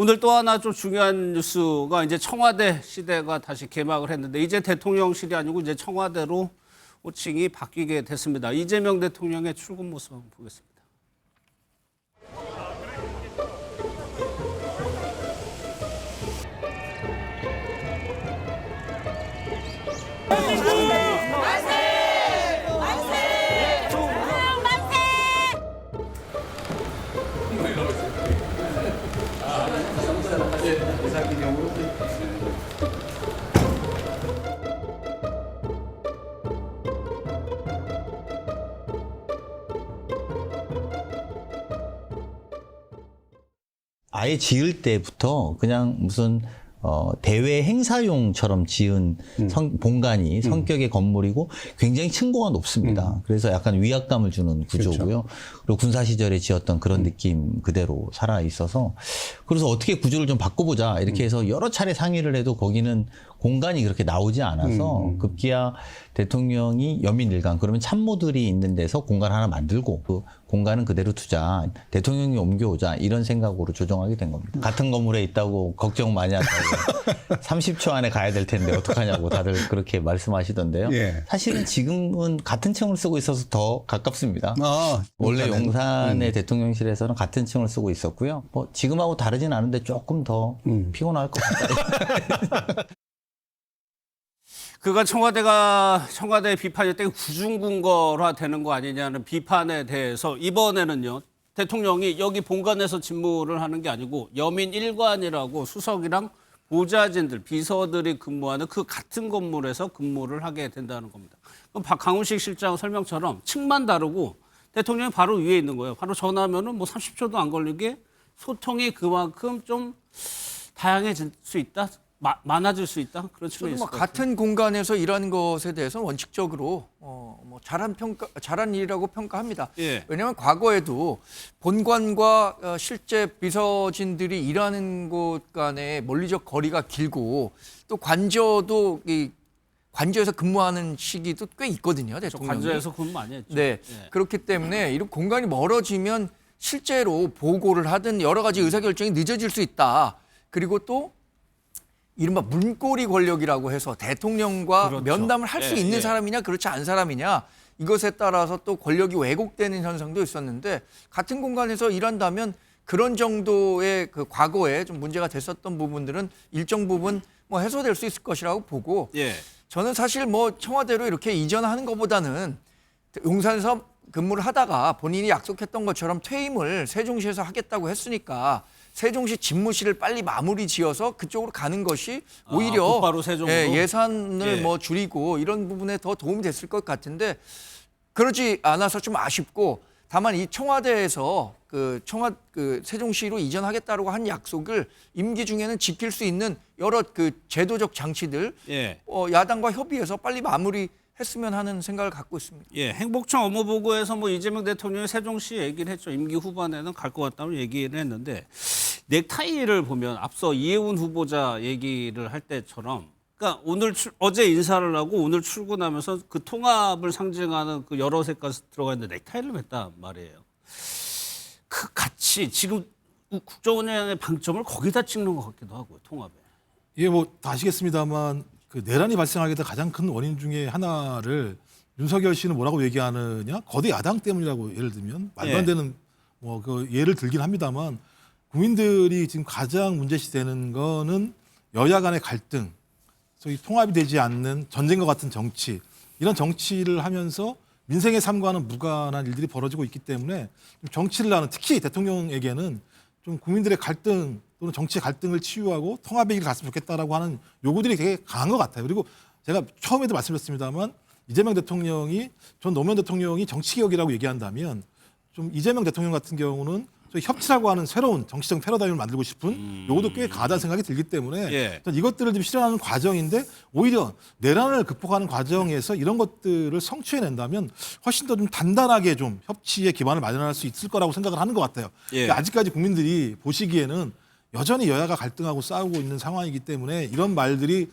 오늘 또 하나 좀 중요한 뉴스가 이제 청와대 시대가 다시 개막을 했는데 이제 대통령실이 아니고 이제 청와대로 호칭이 바뀌게 됐습니다. 이재명 대통령의 출근 모습 한번 보겠습니다. 아예 지을 때부터 그냥 무슨 대외 행사용처럼 지은 본관이 성격의 건물이고 굉장히 층고가 높습니다. 그래서 약간 위압감을 주는 구조고요. 그리고 군사 시절에 지었던 그런 느낌 그대로 살아 있어서 그래서 어떻게 구조를 좀 바꿔보자 이렇게 해서 여러 차례 상의를 해도 거기는 공간이 그렇게 나오지 않아서 급기야 대통령이 연민일관 그러면 참모들이 있는 데서 공간 하나 만들고 그 공간은 그대로 두자 대통령이 옮겨오자 이런 생각으로 조정하게 된 겁니다. 같은 건물에 있다고 걱정 많이 한다고 30초 안에 가야 될 텐데 어떡하냐고 다들 그렇게 말씀하시던데요. 예. 사실은 지금은 같은 층을 쓰고 있어서 더 가깝습니다. 아, 원래 용산의 대통령실에서는 같은 층을 쓰고 있었고요. 뭐 지금하고 다르진 않은데 조금 더 피곤할 것 같아요. 그가 청와대 비판이 때 구중궁궐화 되는 거 아니냐는 비판에 대해서 이번에는요. 대통령이 여기 본관에서 직무를 하는 게 아니고 여민 일관이라고 수석이랑 보좌진들, 비서들이 근무하는 그 같은 건물에서 근무를 하게 된다는 겁니다. 그럼 강훈식 실장 설명처럼 층만 다르고 대통령이 바로 위에 있는 거예요. 바로 전화하면은 뭐 30초도 안 걸리게 소통이 그만큼 좀 다양해질 수 있다. 많아질 수 있다. 그런 측면이 있을 것 같아요. 같은 공간에서 일하는 것에 대해서는 원칙적으로 뭐 잘한 일이라고 평가합니다. 예. 왜냐하면 과거에도 본관과 실제 비서진들이 일하는 곳 간의 물리적 거리가 길고 또 관저도 관저에서 근무하는 시기도 꽤 있거든요. 대통령이. 관저에서 근무 많이 했죠. 네. 예. 그렇기 때문에 이런 공간이 멀어지면 실제로 보고를 하든 여러 가지 의사결정이 늦어질 수 있다. 그리고 또 이른바 문고리 권력이라고 해서 대통령과 그렇죠. 면담을 할 수 예, 있는 예. 사람이냐 그렇지 않은 사람이냐 이것에 따라서 또 권력이 왜곡되는 현상도 있었는데 같은 공간에서 일한다면 그런 정도의 그 과거에 좀 문제가 됐었던 부분들은 일정 부분 뭐 해소될 수 있을 것이라고 보고 예. 저는 사실 뭐 청와대로 이렇게 이전하는 것보다는 용산에서 근무를 하다가 본인이 약속했던 것처럼 퇴임을 세종시에서 하겠다고 했으니까 세종시 집무실을 빨리 마무리 지어서 그쪽으로 가는 것이 오히려 곧바로 세종으로? 예산을 예. 뭐 줄이고 이런 부분에 더 도움이 됐을 것 같은데 그러지 않아서 좀 아쉽고 다만 이 청와대에서 그 세종시로 이전하겠다고 한 약속을 임기 중에는 지킬 수 있는 여러 그 제도적 장치들 예. 야당과 협의해서 빨리 마무리했으면 하는 생각을 갖고 있습니다. 예, 행복청 업무보고에서 뭐 이재명 대통령이 세종시 얘기를 했죠. 임기 후반에는 갈 것 같다고 얘기를 했는데 넥타이를 보면 앞서 이해운 후보자 얘기를 할 때처럼 그러니까 어제 인사를 하고 오늘 출근하면서 그 통합을 상징하는 그 여러 색깔 들어가 있는데 넥타이를 맸단 말이에요. 그 같이 지금 국정운영의 방점을 거기다 찍는 것 같기도 하고요. 통합에. 예, 뭐 다 아시겠습니다만 그 내란이 발생하게 된 가장 큰 원인 중에 하나를 윤석열 씨는 뭐라고 얘기하느냐? 거대 야당 때문이라고 예를 들면 말도 안 되는 뭐 그 예를 들긴 합니다만 국민들이 지금 가장 문제시 되는 거는 여야 간의 갈등, 소위 통합이 되지 않는 전쟁과 같은 정치 이런 정치를 하면서 민생의 삶과는 무관한 일들이 벌어지고 있기 때문에 정치를 하는 특히 대통령에게는 좀 국민들의 갈등 또는 정치 갈등을 치유하고 통합의 길을 갔으면 좋겠다라고 하는 요구들이 되게 강한 것 같아요. 그리고 제가 처음에도 말씀드렸습니다만 이재명 대통령이 전 노무현 대통령이 정치개혁이라고 얘기한다면 좀 이재명 대통령 같은 경우는 저희 협치라고 하는 새로운 정치적 패러다임을 만들고 싶은 요구도 꽤 강하다는 생각이 들기 때문에 예. 전 이것들을 좀 실현하는 과정인데 오히려 내란을 극복하는 과정에서 이런 것들을 성취해낸다면 훨씬 더 좀 단단하게 좀 협치의 기반을 마련할 수 있을 거라고 생각을 하는 것 같아요. 예. 근데 아직까지 국민들이 보시기에는 여전히 여야가 갈등하고 싸우고 있는 상황이기 때문에 이런 말들이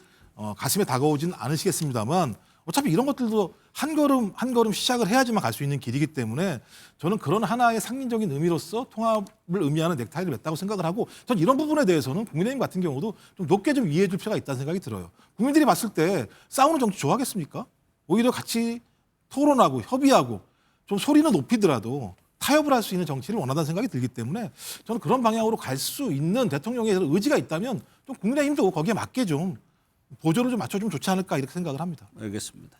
가슴에 다가오진 않으시겠습니다만 어차피 이런 것들도 한 걸음 한 걸음 시작을 해야지만 갈 수 있는 길이기 때문에 저는 그런 하나의 상징적인 의미로서 통합을 의미하는 넥타이를 맸다고 생각을 하고 전 이런 부분에 대해서는 국민의힘 같은 경우도 좀 높게 좀 이해해 줄 필요가 있다는 생각이 들어요. 국민들이 봤을 때 싸우는 정치 좋아하겠습니까? 오히려 같이 토론하고 협의하고 좀 소리는 높이더라도 타협을 할 수 있는 정치를 원한다는 생각이 들기 때문에 저는 그런 방향으로 갈 수 있는 대통령의 의지가 있다면 좀 국민의힘도 거기에 맞게 좀 보조를 좀 맞춰주면 좋지 않을까 이렇게 생각을 합니다. 알겠습니다.